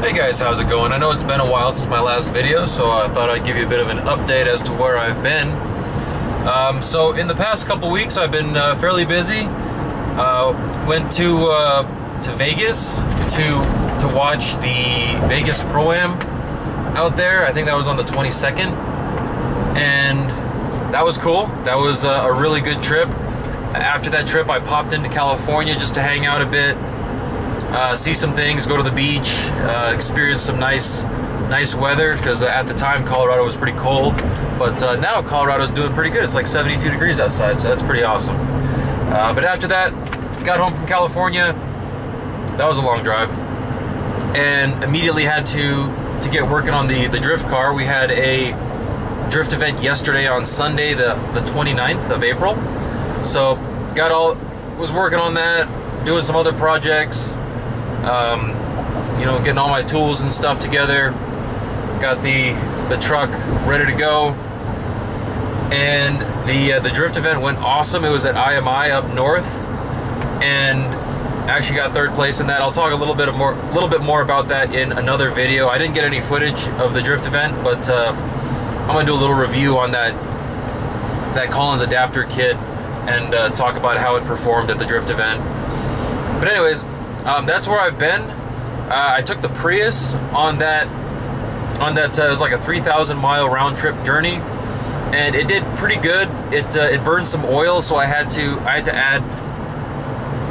Hey guys, how's it going? I know it's been a while since my last video, so I thought I'd give you a bit of an update as to where I've been. So in the past couple weeks, I've been fairly busy. Went to Vegas to watch the Vegas Pro-Am out there. I think that was on the 22nd, and that was cool. That was a really good trip. After that trip, I popped into California just to hang out a bit. See some things, go to the beach, experience some nice weather, because at the time Colorado was pretty cold, but now Colorado's doing pretty good. It's like 72 degrees outside, so that's pretty awesome. But after that, got home from California. That was a long drive, and immediately had to get working on the drift car. We had a drift event yesterday on Sunday, the 29th of April. So was working on that, doing some other projects. Getting all my tools and stuff together. Got the truck ready to go, and the drift event went awesome. It was at IMI up north, and I actually got third place in that. I'll talk a little bit more about that in another video. I didn't get any footage of the drift event, but I'm gonna do a little review on that Collins adapter kit and talk about how it performed at the drift event. But anyways, that's where I've been. I took the Prius on that. It was like a 3,000 mile round trip journey, and it did pretty good. It burned some oil, so I had to add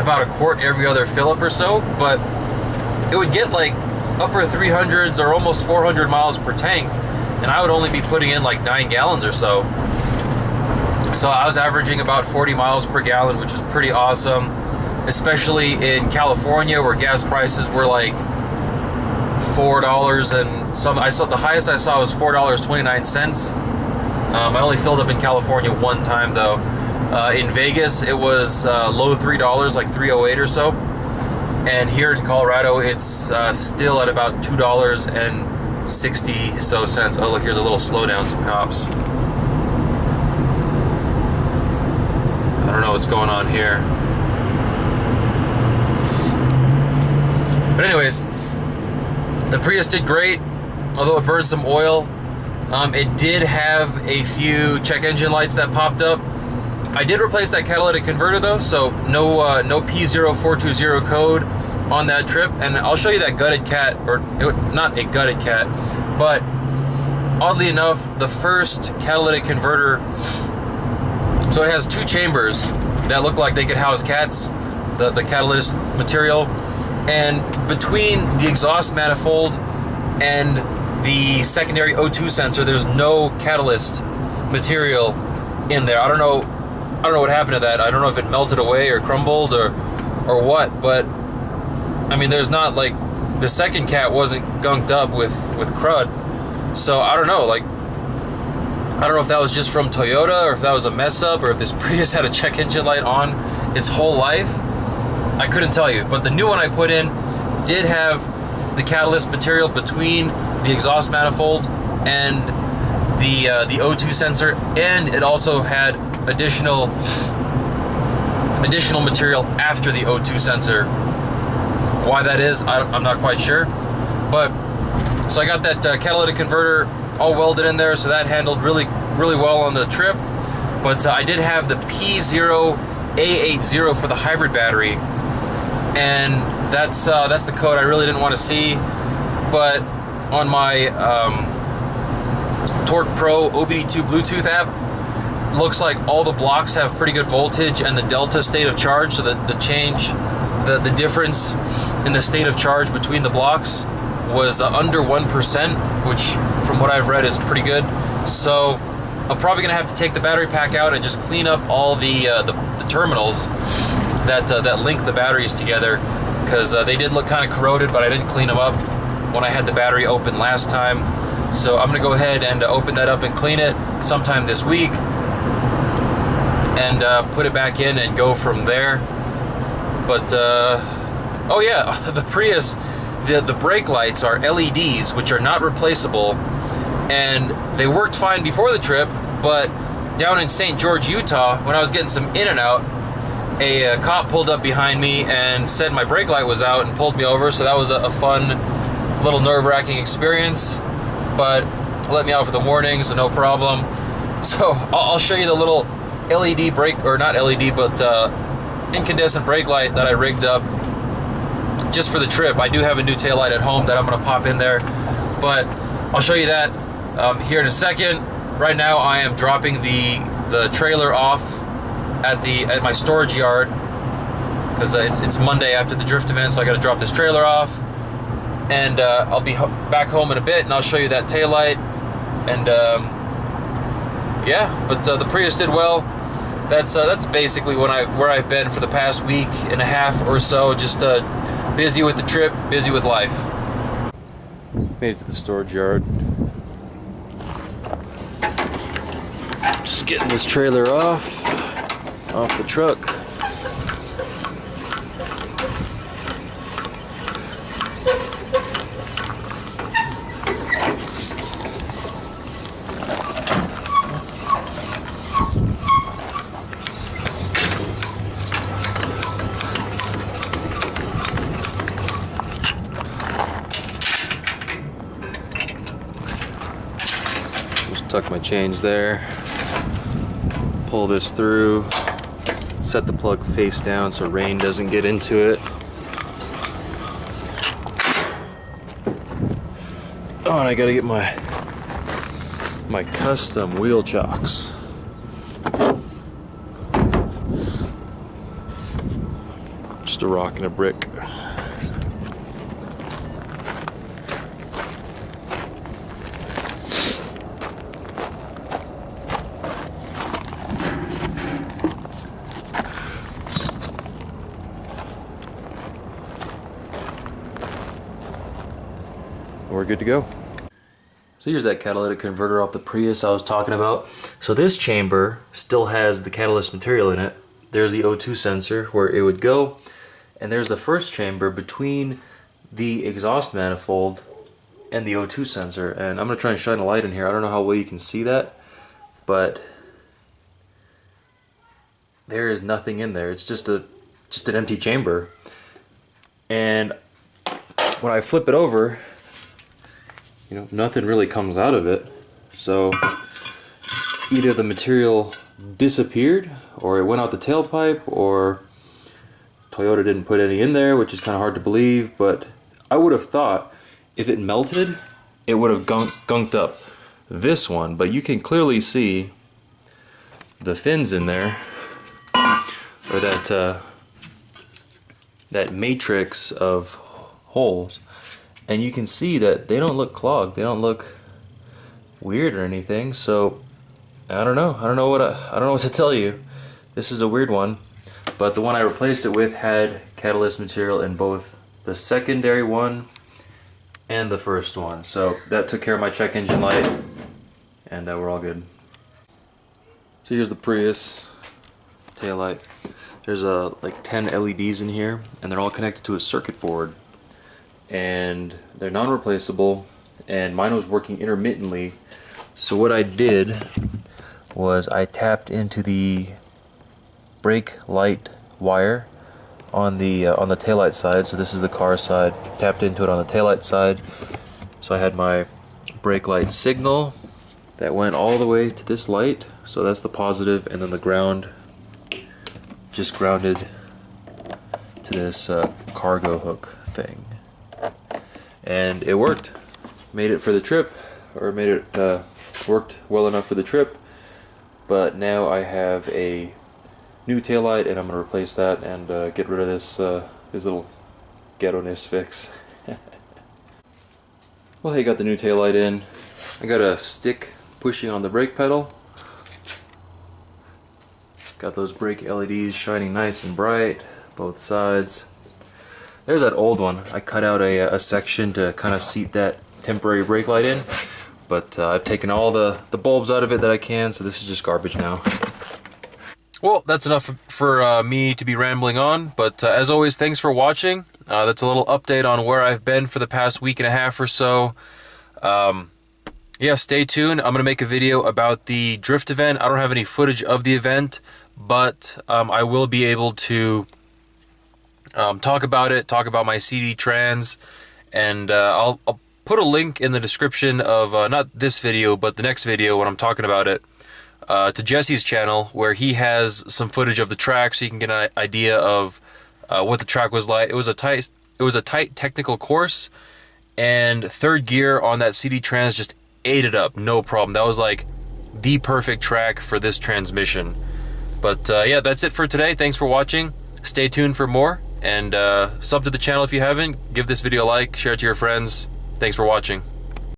about a quart every other fill up or so. But it would get like upper 300s or almost 400 miles per tank, and I would only be putting in like 9 gallons or so. So I was averaging about 40 miles per gallon, which was pretty awesome, especially in California where gas prices were like $4 and some. The highest I saw was $4.29. I only filled up in California one time though. In Vegas it was low $3, like $3.08 or so, and here in Colorado it's still at about $2.60 so cents. Oh look, here's a little slowdown, some cops. I don't know what's going on here. But anyways, the Prius did great, although it burned some oil. It did have a few check engine lights that popped up. I did replace that catalytic converter though, so no P0420 code on that trip. And I'll show you that gutted cat, or not a gutted cat, but oddly enough, the first catalytic converter, so it has 2 chambers that look like they could house cats, the catalyst material. And between the exhaust manifold and the secondary O2 sensor, there's no catalyst material in there. I don't know what happened to that. I don't know if it melted away or crumbled or what, but I mean, there's not, like, the second cat wasn't gunked up with crud. So I don't know, like, I don't know if that was just from Toyota, or if that was a mess up, or if this Prius had a check engine light on its whole life. I couldn't tell you, but the new one I put in did have the catalyst material between the exhaust manifold and the O2 sensor, and it also had additional material after the O2 sensor. Why that is, I'm not quite sure. But so I got that catalytic converter all welded in there, so that handled really well on the trip. But I did have the P0A80 for the hybrid battery, and that's the code I really didn't want to see. But on my Torque Pro OBD2 Bluetooth app, looks like all the blocks have pretty good voltage and the delta state of charge, so that the difference in the state of charge between the blocks was under 1%, which from what I've read is pretty good. So I'm probably gonna have to take the battery pack out and just clean up all the terminals that link the batteries together, because they did look kind of corroded, but I didn't clean them up when I had the battery open last time. So I'm gonna go ahead and open that up and clean it sometime this week, and put it back in and go from there. But oh yeah, the Prius, the brake lights are LEDs, which are not replaceable, and they worked fine before the trip, but down in St. George, Utah, when I was getting some in and out, a cop pulled up behind me and said my brake light was out and pulled me over. So that was a fun A little nerve-wracking experience, but let me out for the morning, so no problem. So I'll show you the little LED brake, or not LED, but incandescent brake light that I rigged up just for the trip. I do have a new taillight at home that I'm gonna pop in there, but I'll show you that here in a second. Right now I am dropping the trailer off at my storage yard, because it's Monday after the drift event, so I gotta drop this trailer off. And I'll be back home in a bit, and I'll show you that taillight. And yeah, but the Prius did well. That's basically where I've been for the past week and a half or so. Just busy with the trip, busy with life. Made it to the storage yard. Just getting this trailer off the truck. Tuck my chains there, pull this through, set the plug face down so rain doesn't get into it. Oh, and I gotta get my custom wheel chocks. Just a rock and a brick. We're good to go. So here's that catalytic converter off the Prius I was talking about. So this chamber still has the catalyst material in it. There's the O2 sensor where it would go, and there's the first chamber between the exhaust manifold and the O2 sensor. And I'm gonna try and shine a light in here. I don't know how well you can see that, but there is nothing in there. It's just an empty chamber. And when I flip it over, you know, nothing really comes out of it. So either the material disappeared, or it went out the tailpipe, or Toyota didn't put any in there, which is kind of hard to believe. But I would have thought if it melted, it would have gunked up this one. But you can clearly see the fins in there, or that matrix of holes. And you can see that they don't look clogged. They don't look weird or anything. So I don't know. I don't know what to tell you. This is a weird one. But the one I replaced it with had catalyst material in both the secondary one and the first one. So that took care of my check engine light, and we're all good. So here's the Prius taillight. There's like 10 LEDs in here, and they're all connected to a circuit board. And they're non-replaceable, and mine was working intermittently. So what I did was I tapped into the brake light wire on the taillight side. So this is the car side. Tapped into it on the taillight side. So I had my brake light signal that went all the way to this light. So that's the positive, and then the ground just grounded to this cargo hook thing. And it worked. Made it for the trip, or made it worked well enough for the trip. But now I have a new taillight, and I'm gonna replace that and get rid of this little ghetto-ness fix. Well, hey, got the new taillight in. I got a stick pushing on the brake pedal. Got those brake LEDs shining nice and bright, both sides. There's that old one. I cut out a section to kind of seat that temporary brake light in, but I've taken all the bulbs out of it that I can, so this is just garbage now. Well, that's enough for me to be rambling on, but as always, thanks for watching. That's a little update on where I've been for the past week and a half or so. Yeah, stay tuned. I'm going to make a video about the drift event. I don't have any footage of the event, but I will be able to talk about it, talk about my CD trans, And I'll put a link in the description of not this video, but the next video when I'm talking about it, to Jesse's channel, where he has some footage of the track, so you can get an idea of what the track was like. It was a tight technical course, and third gear on that CD Trans just ate it up, no problem. That was like the perfect track for this transmission. But yeah, that's it for today. Thanks for watching. Stay tuned for more, and sub to the channel if you haven't. Give this video a like, share it to your friends. Thanks for watching.